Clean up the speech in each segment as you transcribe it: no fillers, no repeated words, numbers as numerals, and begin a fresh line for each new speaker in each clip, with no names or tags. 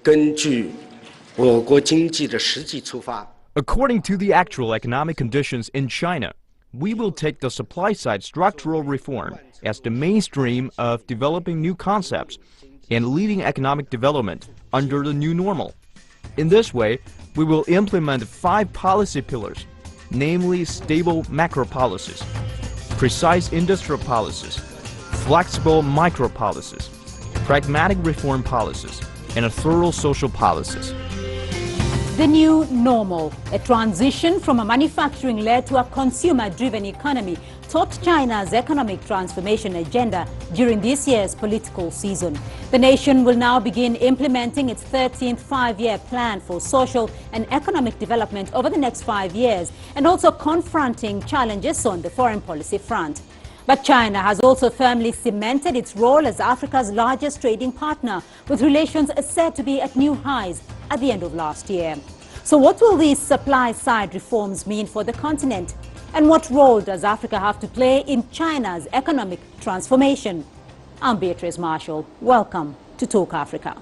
根据我国经济的实际出发。
According to the actual economic conditions in China, we will take the supply-side structural reform as the mainstream of developing new concepts and leading economic development under the new normal. In this way, we will implement 5 policy pillars, namely stable macro policies, precise industrial policies, flexible micro policies, pragmatic reform policies, and thorough social policies.
The new normal, a transition from a manufacturing-led to a consumer-driven economy, topped China's economic transformation agenda during this year's political season. The nation will now begin implementing its 13th five-year plan for social and economic development over the next 5 years, and also confronting challenges on the foreign policy front. But China has also firmly cemented its role as Africa's largest trading partner, with relations said to be at new highs at the end of last year. So what will these supply-side reforms mean for the continent? And what role does Africa have to play in China's economic transformation? I'm Beatrice Marshall. Welcome to Talk Africa.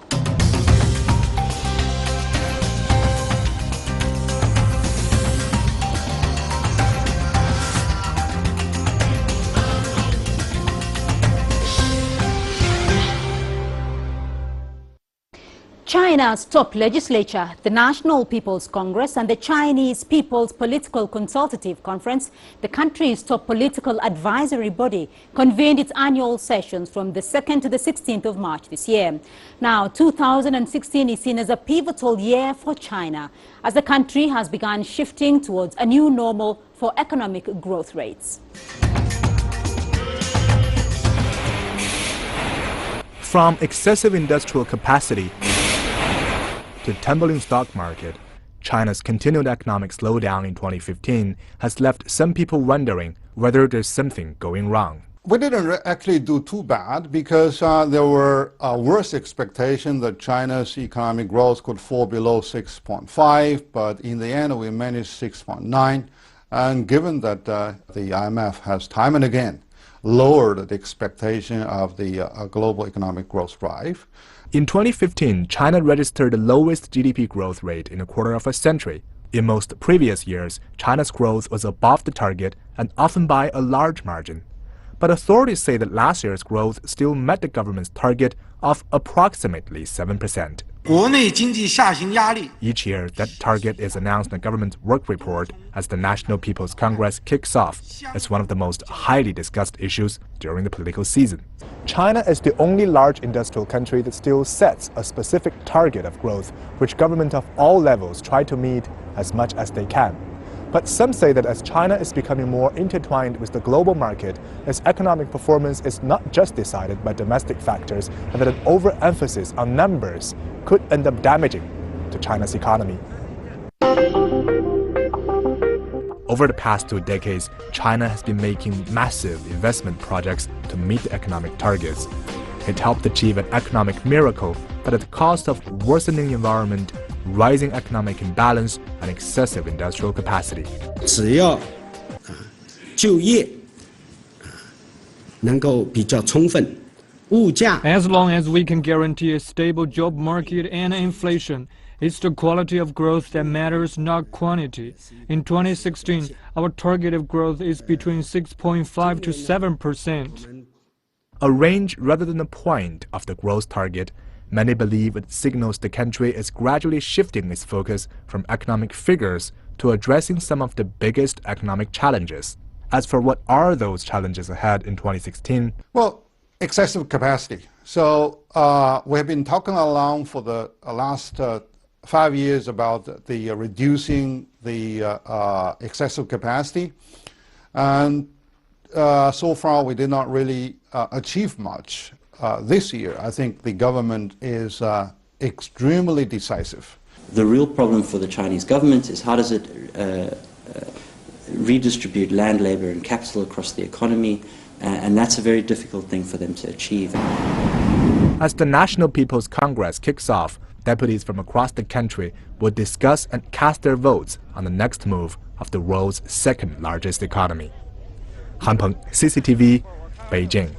China's top legislature, the National People's Congress and the Chinese People's Political Consultative Conference, the country's top political advisory body, convened its annual sessions from the 2nd to the 16th of March this year. Now, 2016 is seen as a pivotal year for China, as the country has begun shifting towards a new normal for economic growth rates.
From excessive industrial capacity to tumbling stock market, China's continued economic slowdown in 2015 has left some people wondering whether there's something going wrong.
We didn't actually do too bad because there were worse expectations that China's economic growth could fall below 6.5, but in the end we managed 6.9. And given that the IMF has time and again lowered the expectation of the global economic growth drive.
In 2015, China registered the lowest GDP growth rate in a quarter of a century. In most previous years, China's growth was above the target and often by a large margin. But authorities say that last year's growth still met the government's target of approximately 7%. Each year, that target is announced in the government's work report as the National People's Congress kicks off. It's one of the most highly discussed issues during the political season. China is the only large industrial country that still sets a specific target of growth, which governments of all levels try to meet as much as they can. But some say that as China is becoming more intertwined with the global market, its economic performance is not just decided by domestic factors, and that an overemphasis on numbers could end up damaging to China's economy. Over the past 2 decades, China has been making massive investment projects to meet the economic targets. It helped achieve an economic miracle, but at the cost of worsening environment, rising economic imbalance, and excessive industrial capacity.
只要就业能够比较充分，物价
As long as we can guarantee a stable job market and inflation, it's the quality of growth that matters, not quantity. In 2016, our target of growth is between 6.5 to 7%.
A range rather than a point of the growth target, many believe it signals the country is gradually shifting its focus from economic figures to addressing some of the biggest economic challenges. As for what are those challenges ahead in 2016?
Well, excessive capacity. So we have been talking along for the last 5 years about the reducing the excessive capacity, and so far we did not really achieve much. This year, I think the government is extremely decisive.
The real problem for the Chinese government is how does it redistribute land, labor and capital across the economy, and that's a very difficult thing for them to achieve.
As the National People's Congress kicks off, deputies from across the country will discuss and cast their votes on the next move of the world's second largest economy. Han Peng, CCTV, Beijing.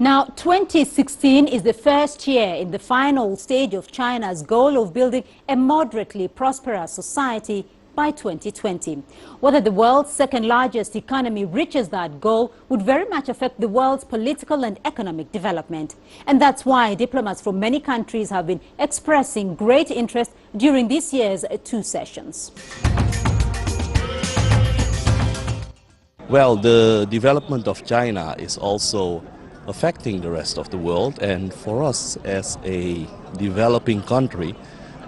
Now, 2016 is the first year in the final stage of China's goal of building a moderately prosperous society by 2020. Whether the world's second-largest economy reaches that goal would very much affect the world's political and economic development. And that's why diplomats from many countries have been expressing great interest during this year's 2 sessions.
Well, the development of China is also affecting the rest of the world, and for us as a developing country,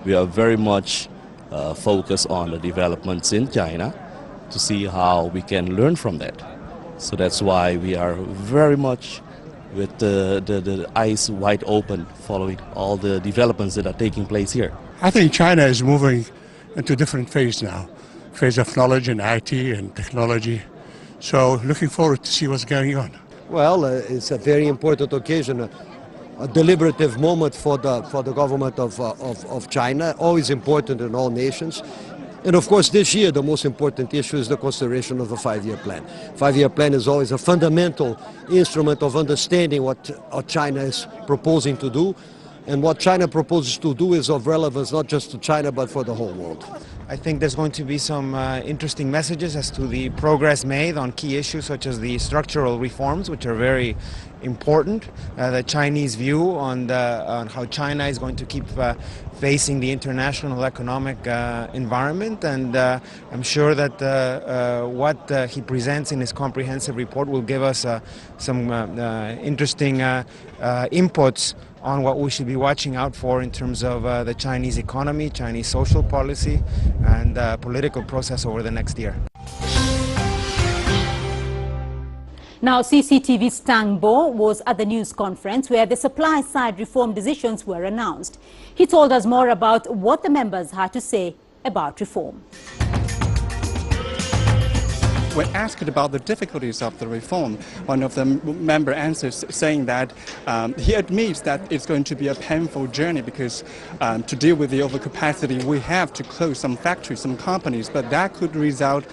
we are very much focused on the developments in China to see how we can learn from that. So that's why we are very much with the eyes wide open following all the developments that are taking place here.
I think China is moving into a different phase now, phase of knowledge and IT and technology. So looking forward to see what's going on.
Well, it's a very important occasion, a deliberative moment for the government of China, always important in all nations. And of course, this year, the most important issue is the consideration of the 5-year plan. 5-year plan is always a fundamental instrument of understanding what China is proposing to do. And what China proposes to do is of relevance not just to China, but for the whole world.
I think there's going to be some interesting messages as to the progress made on key issues such as the structural reforms, which are very important. The Chinese view on how China is going to keep facing the international economic environment, and I'm sure that what he presents in his comprehensive report will give us some interesting inputs on what we should be watching out for in terms of the Chinese economy, Chinese social policy, and political process over the next year.
Now, CCTV's Tang Bo was at the news conference where the supply-side reform decisions were announced. He told us more about what the members had to say about reform.
When asked about the difficulties of the reform, one of the member answers saying that he admits that it's going to be a painful journey because to deal with the overcapacity, we have to close some factories, some companies, but that could result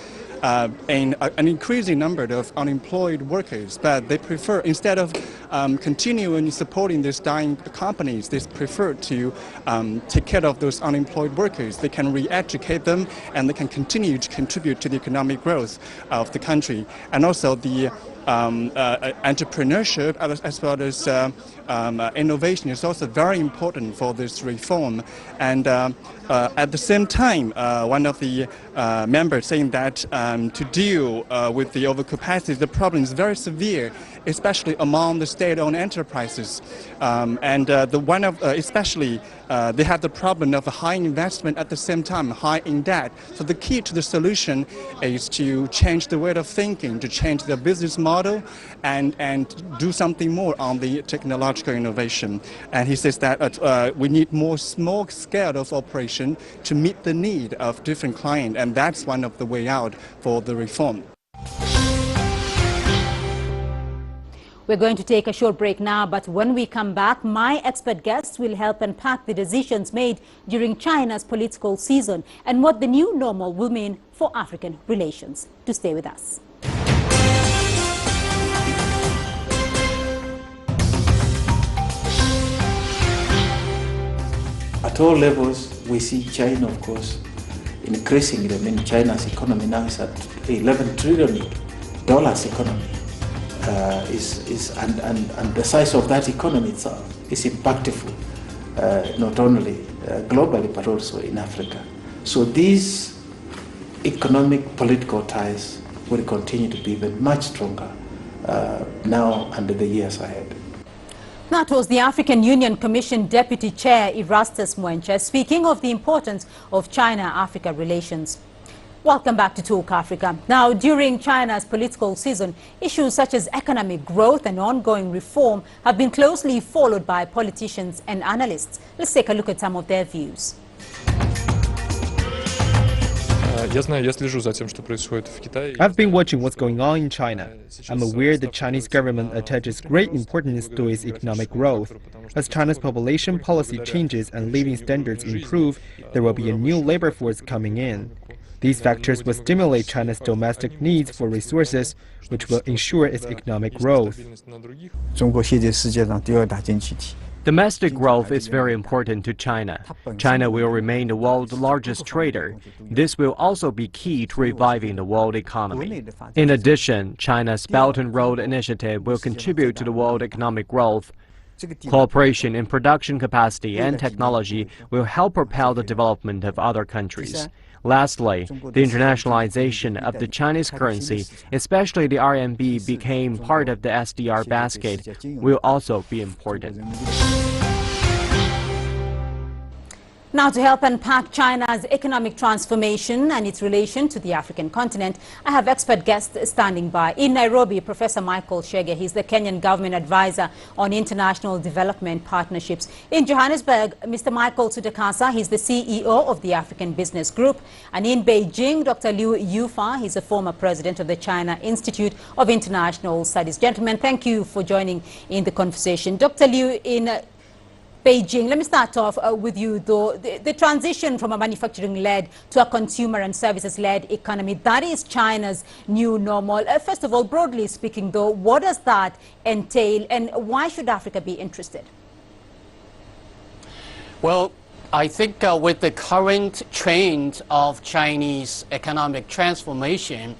in an increasing number of unemployed workers. But they prefer, instead of continuing supporting these dying companies, they prefer to take care of those unemployed workers. They can re-educate them and they can continue to contribute to the economic growth of the country. And also the entrepreneurship as well as innovation is also very important for this reform. And at the same time, one of the members saying that to deal with the overcapacity, the problem is very severe, especially among the state-owned enterprises. Especially they have the problem of high investment at the same time, high in debt. So the key to the solution is to change the way of thinking, to change the business model, and do something more on the technological innovation. And he says that we need more small scale of operation to meet the need of different clients, and that's one of the way out for the reform.
We're going to take a short break now, but when we come back, my expert guests will help unpack the decisions made during China's political season and what the new normal will mean for African relations. Do stay with us.
At all levels, we see China, of course, increasing. I mean, China's economy now is at $11 trillion economy. And the size of that economy itself is impactful, not only globally but also in Africa. So these economic political ties will continue to be even much stronger now and in the years ahead.
That was the African Union Commission Deputy Chair Erastus Mwenche speaking of the importance of China-Africa relations. Welcome back to Talk Africa. Now, during China's political season, issues such as economic growth and ongoing reform have been closely followed by politicians and analysts. Let's take a look at some of their views.
I've been watching what's going on in China. I'm aware the Chinese government attaches great importance to its economic growth. As China's population policy changes and living standards improve, there will be a new labor force coming in. These factors will stimulate China's domestic needs for resources, which will ensure its economic growth.
Domestic growth is very important to China. China will remain the world's largest trader. This will also be key to reviving the world economy. In addition, China's Belt and Road Initiative will contribute to the world economic growth. Cooperation in production capacity and technology will help propel the development of other countries. Lastly, the internationalization of the Chinese currency, especially the RMB, became part of the SDR basket, will also be important.
Now, to help unpack China's economic transformation and its relation to the African continent, I have expert guests standing by. In Nairobi, Professor Michael Chege, he's the Kenyan government advisor on international development partnerships. In Johannesburg, Mr. Michael Sudakasa, he's the CEO of the African Business Group. And in Beijing, Dr. Liu Yufa, he's a former president of the China Institute of International Studies. Gentlemen, thank you for joining in the conversation. Dr. Liu, in Beijing, let me start off with you, though. The transition from a manufacturing-led to a consumer and services-led economy, that is China's new normal. First of all, broadly speaking, though, what does that entail, and why should Africa be interested?
Well, I think with the current trend of Chinese economic transformation,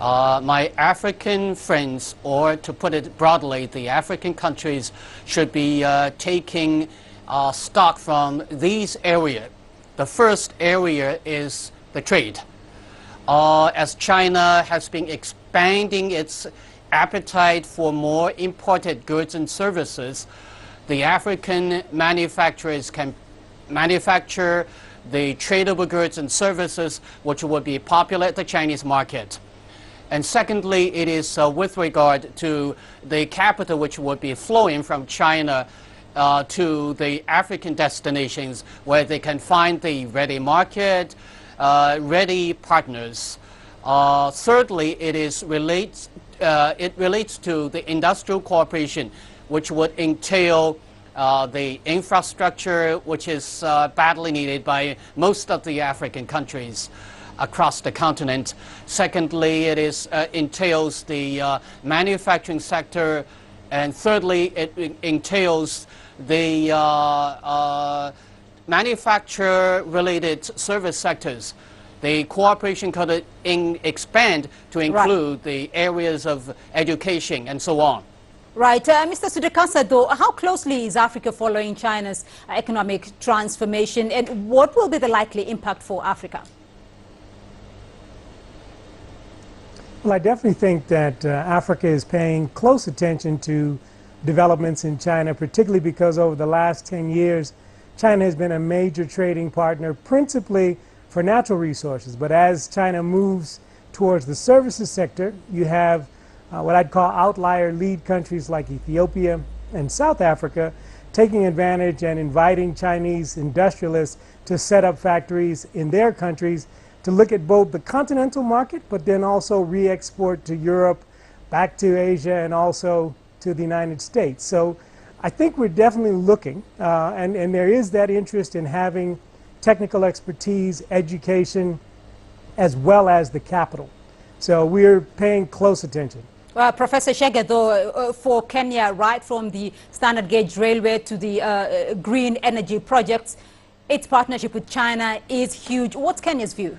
my African friends, or to put it broadly, the African countries should be taking stock from these areas. The first area is the trade. As China has been expanding its appetite for more imported goods and services, the African manufacturers can manufacture the tradable goods and services which would be popular at the Chinese market. And secondly, it is with regard to the capital which would be flowing from China to the African destinations where they can find the ready market, ready partners. Thirdly, it relates to the industrial cooperation, which would entail the infrastructure which is badly needed by most of the African countries across the continent. Secondly, it entails the manufacturing sector, and thirdly, it entails the manufacture-related service sectors. The cooperation could expand to include the areas of education and so on.
Right. Mr. Sudakasa, though, how closely is Africa following China's economic transformation, and what will be the likely impact for Africa?
Well, I definitely think that Africa is paying close attention to developments in China, particularly because over the last 10 years, China has been a major trading partner, principally for natural resources. But as China moves towards the services sector, you have what I'd call outlier lead countries like Ethiopia and South Africa taking advantage and inviting Chinese industrialists to set up factories in their countries to look at both the continental market, but then also re-export to Europe, back to Asia, and also to the United States. So I think we're definitely looking, and there is that interest in having technical expertise, education, as well as the capital. So we're paying close attention.
Professor Chege, though, for Kenya, right from the standard gauge railway to the green energy projects, its partnership with China is huge. What's Kenya's view?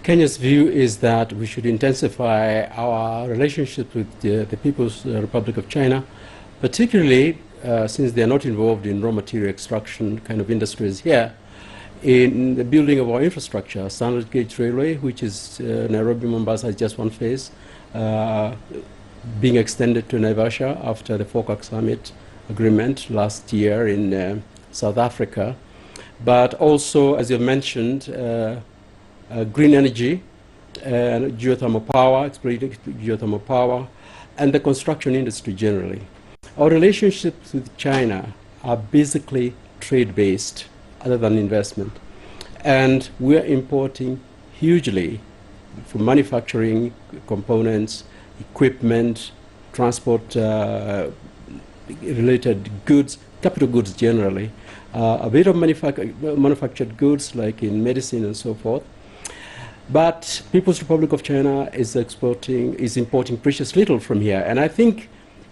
Kenya's view is that we should intensify our relationship with the People's Republic of China, particularly since they are not involved in raw material extraction kind of industries here, in the building of our infrastructure. Standard gauge railway, which is Nairobi-Mombasa, is just one phase, being extended to Naivasha after the FOCAC summit agreement last year in South Africa. But also, as you mentioned, green energy, geothermal power, exploiting geothermal power, and the construction industry generally. Our relationships with China are basically trade-based, other than investment. And we're importing hugely for manufacturing components, equipment, transport related goods, capital goods generally, a bit of manufactured goods like in medicine and so forth. But People's Republic of China is importing precious little from here. And I think,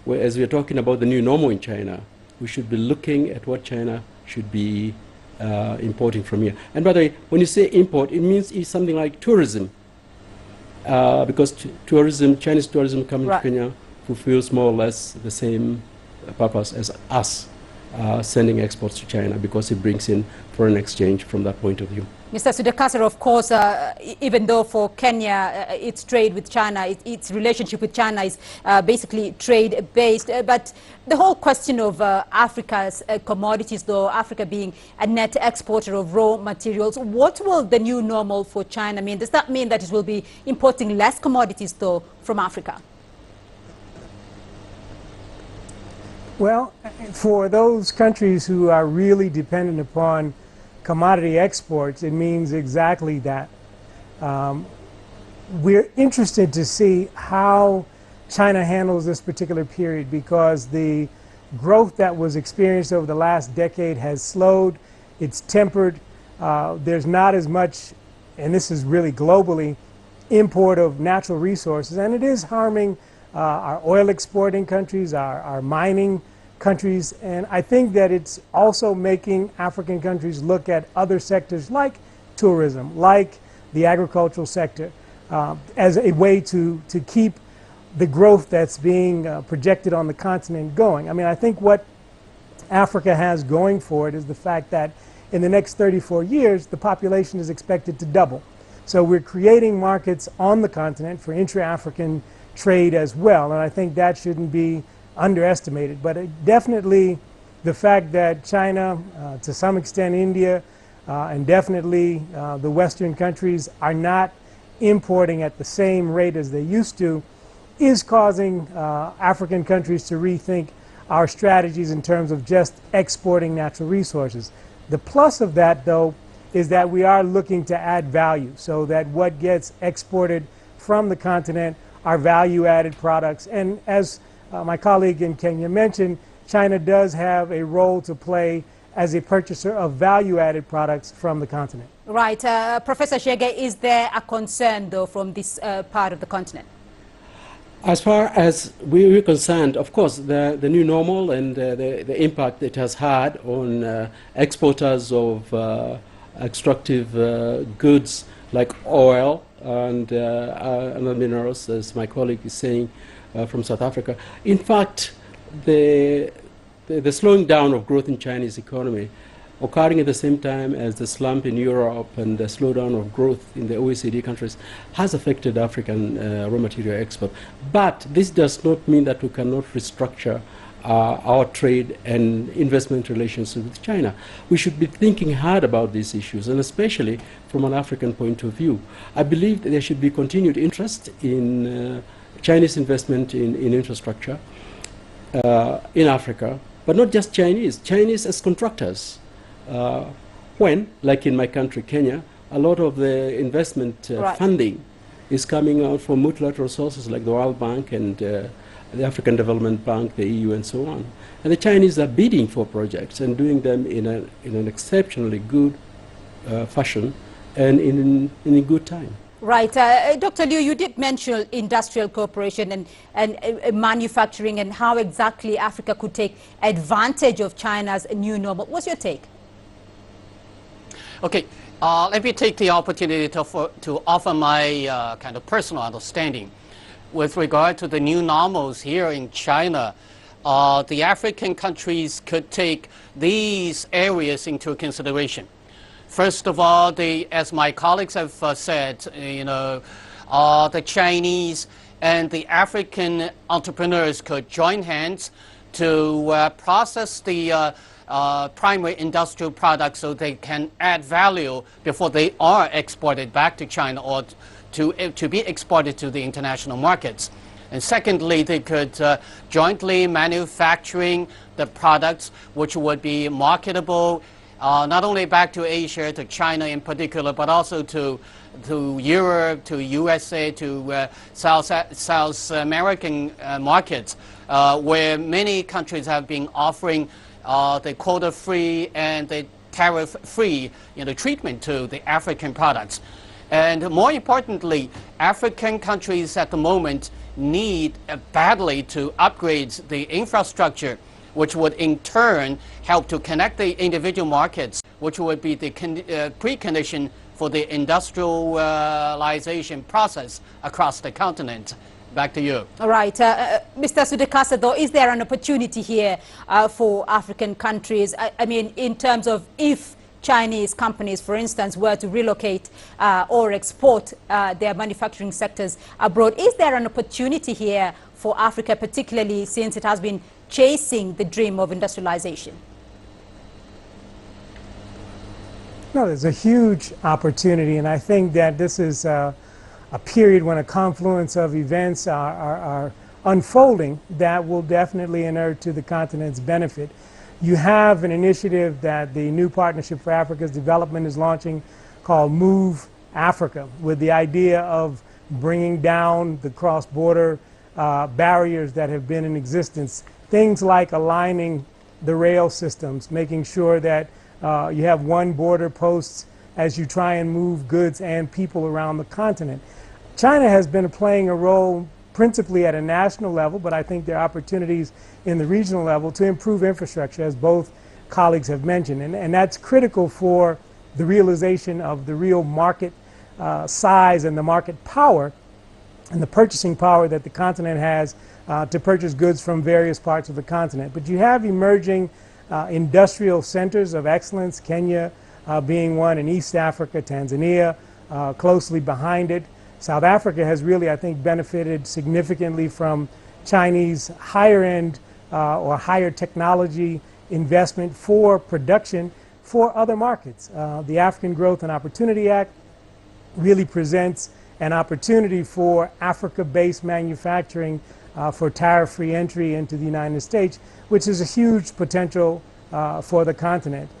as we're talking about the new normal in China, we should be looking at what China should be importing from here. And by the way, when you say import, it means it's something like tourism. Because Chinese tourism coming to Kenya fulfills more or less the same purpose as us sending exports to China, because it brings in foreign exchange from that point of view.
Mr. Sudhakar, of course, even though for Kenya its trade with China, its relationship with China is basically trade-based, but the whole question of Africa's commodities, though, Africa being a net exporter of raw materials, what will the new normal for China mean? Does that mean that it will be importing less commodities, though, from Africa?
Well, for those countries who are really dependent upon commodity exports, it means exactly that. We're interested to see how China handles this particular period, because the growth that was experienced over the last decade has slowed, it's tempered, there's not as much, and this is really globally, import of natural resources, and it is harming our oil exporting countries, our mining countries, and I think that it's also making African countries look at other sectors like tourism, like the agricultural sector, as a way to keep the growth that's being projected on the continent going. I mean, I think what Africa has going for it is the fact that in the next 34 years, the population is expected to double. So we're creating markets on the continent for intra-African trade as well, and I think that shouldn't be underestimated. But definitely the fact that China, to some extent India, and definitely the Western countries are not importing at the same rate as they used to is causing African countries to rethink our strategies in terms of just exporting natural resources. The plus of that, though, is that we are looking to add value, so that what gets exported from the continent are value-added products. And as my colleague in Kenya mentioned, China does have a role to play as a purchaser of value-added products from the continent.
Right. Professor Chege, is there a concern, though, from this part of the continent?
As far as we're concerned, of course, the new normal and the impact it has had on exporters of extractive goods like oil and other minerals, as my colleague is saying, from South Africa. In fact, the slowing down of growth in Chinese economy occurring at the same time as the slump in Europe and the slowdown of growth in the OECD countries has affected African raw material export. But this does not mean that we cannot restructure our trade and investment relations with China. We should be thinking hard about these issues, and especially from an African point of view. I believe that there should be continued interest in Chinese investment in infrastructure in Africa, but not just Chinese as contractors. When, like in my country, Kenya, a lot of the investment funding is coming out from multilateral sources like the World Bank and the African Development Bank, the EU, and so on. And the Chinese are bidding for projects and doing them in an exceptionally good fashion and in a good time.
Right. Dr. Liu, you did mention industrial cooperation and manufacturing and how exactly Africa could take advantage of China's new normal. What's your take?
Okay. Let me take the opportunity to offer my kind of personal understanding. With regard to the new normals here in China, the African countries could take these areas into consideration. First of all, as my colleagues have said, the Chinese and the African entrepreneurs could join hands to process the primary industrial products so they can add value before they are exported back to China or to be exported to the international markets. And secondly, they could jointly manufacturing the products which would be marketable not only back to Asia, to China in particular, but also to Europe, to USA, to South American markets, where many countries have been offering the quota-free and the tariff-free treatment to the African products. And more importantly, African countries at the moment need badly to upgrade the infrastructure, which would in turn help to connect the individual markets, which would be the precondition for the industrialization process across the continent. Back to you.
All right. Mr. Sudekasa, though, is there an opportunity here for African countries? I mean, in terms of if Chinese companies, for instance, were to relocate or export their manufacturing sectors abroad, is there an opportunity here for Africa, particularly since it has been chasing the dream of industrialization?
No, there's a huge opportunity, and I think that this is a period when a confluence of events are unfolding that will definitely inure to the continent's benefit. You have an initiative that the new Partnership for Africa's Development is launching called Move Africa, with the idea of bringing down the cross-border barriers that have been in existence. Things like aligning the rail systems, making sure that you have one border posts as you try and move goods and people around the continent. China has been playing a role principally at a national level, but I think there are opportunities in the regional level to improve infrastructure, as both colleagues have mentioned. And that's critical for the realization of the real market size and the market power and the purchasing power that the continent has to purchase goods from various parts of the continent. But you have emerging industrial centers of excellence, Kenya being one, in East Africa, Tanzania closely behind it. South Africa has really, I think, benefited significantly from Chinese higher-end or higher technology investment for production for other markets. The African Growth and Opportunity Act really presents an opportunity for Africa-based manufacturing for tariff-free entry into the United States, which is a huge potential for the continent.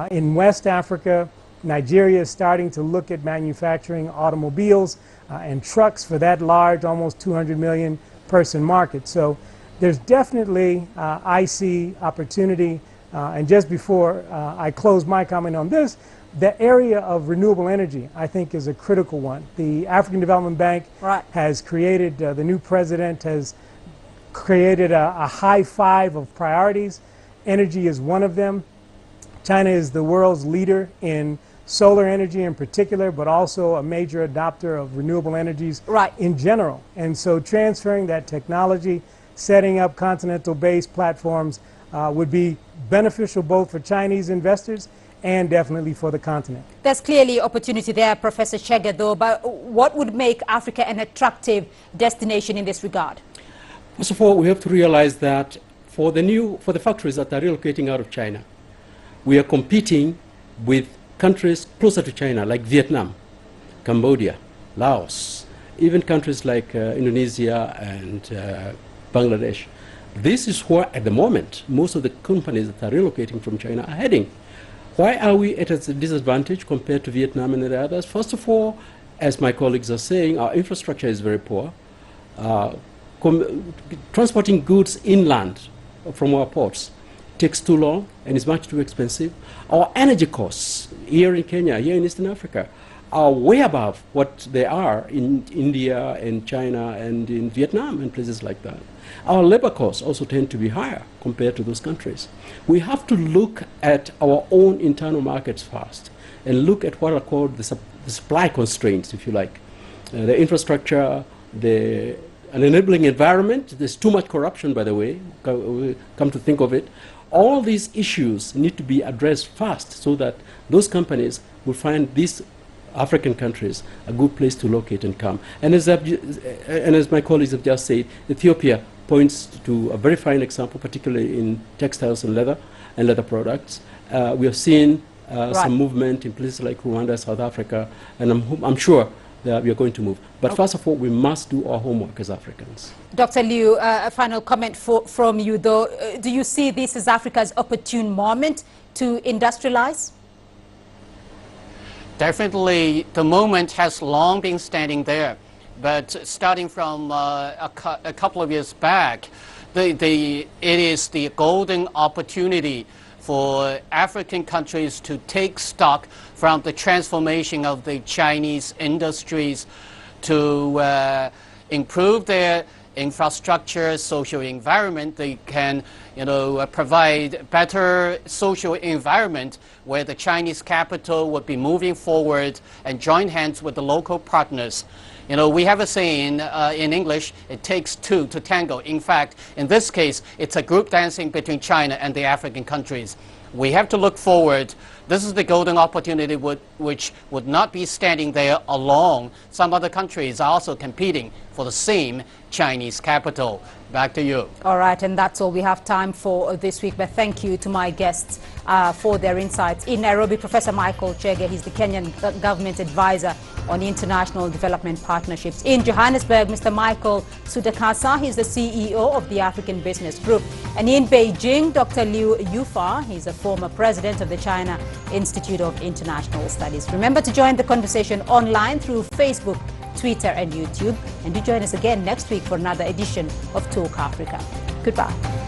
In West Africa, Nigeria is starting to look at manufacturing automobiles and trucks for that large, almost 200 million person market. So there's definitely, I see opportunity. And just before I close my comment on this, the area of renewable energy, I think, is a critical one. The African Development Bank has created, the new president has created a high five of priorities. Energy is one of them. China is the world's leader in solar energy in particular, but also a major adopter of renewable energies in general. And so transferring that technology, setting up continental-based platforms would be beneficial both for Chinese investors and definitely for the continent.
There's clearly opportunity there, Professor Chege, though, but what would make Africa an attractive destination in this regard?
First of all, we have to realize that for the factories that are relocating out of China, we are competing with countries closer to China, like Vietnam, Cambodia, Laos, even countries like Indonesia and Bangladesh. This is where, at the moment, most of the companies that are relocating from China are heading. Why are we at a disadvantage compared to Vietnam and the others? First of all, as my colleagues are saying, our infrastructure is very poor. Transporting goods inland from our ports takes too long and is much too expensive. Our energy costs here in Kenya, here in Eastern Africa, are way above what they are in India and China and in Vietnam and places like that. Our labor costs also tend to be higher compared to those countries. We have to look at our own internal markets first and look at what are called the supply constraints, if you like. The infrastructure, an enabling environment. There's too much corruption, by the way, come to think of it. All these issues need to be addressed fast so that those companies will find these African countries a good place to locate and come. And as my colleagues have just said, Ethiopia points to a very fine example, particularly in textiles and leather products. We have seen some movement in places like Rwanda, South Africa, and I'm sure that we are going to move. But first of all, we must do our homework as Africans.
Dr. Liu, a final comment from you, though. Do you see this as Africa's opportune moment to industrialize?
Definitely, the moment has long been standing there. But starting from a couple of years back, it is the golden opportunity for African countries to take stock from the transformation of the Chinese industries to improve their infrastructure, social environment. They can, provide better social environment where the Chinese capital would be moving forward and join hands with the local partners. We have a saying in English, it takes two to tango. In fact, in this case, it's a group dancing between China and the African countries. We have to look forward. This is the golden opportunity which would not be standing there alone. Some other countries are also competing for the same Chinese capital. Back to you.
All right, and that's all we have time for this week. But thank you to my guests for their insights. In Nairobi, Professor Michael Chege, he's the Kenyan government advisor on international development partnerships. In Johannesburg, Mr. Michael Sudakasa, he's the CEO of the African Business Group. And in Beijing, Dr. Liu Yufa, he's a former president of the China Institute of International Studies. Remember to join the conversation online through Facebook, Twitter and YouTube. And do join us again next week for another edition of Talk Africa. Goodbye.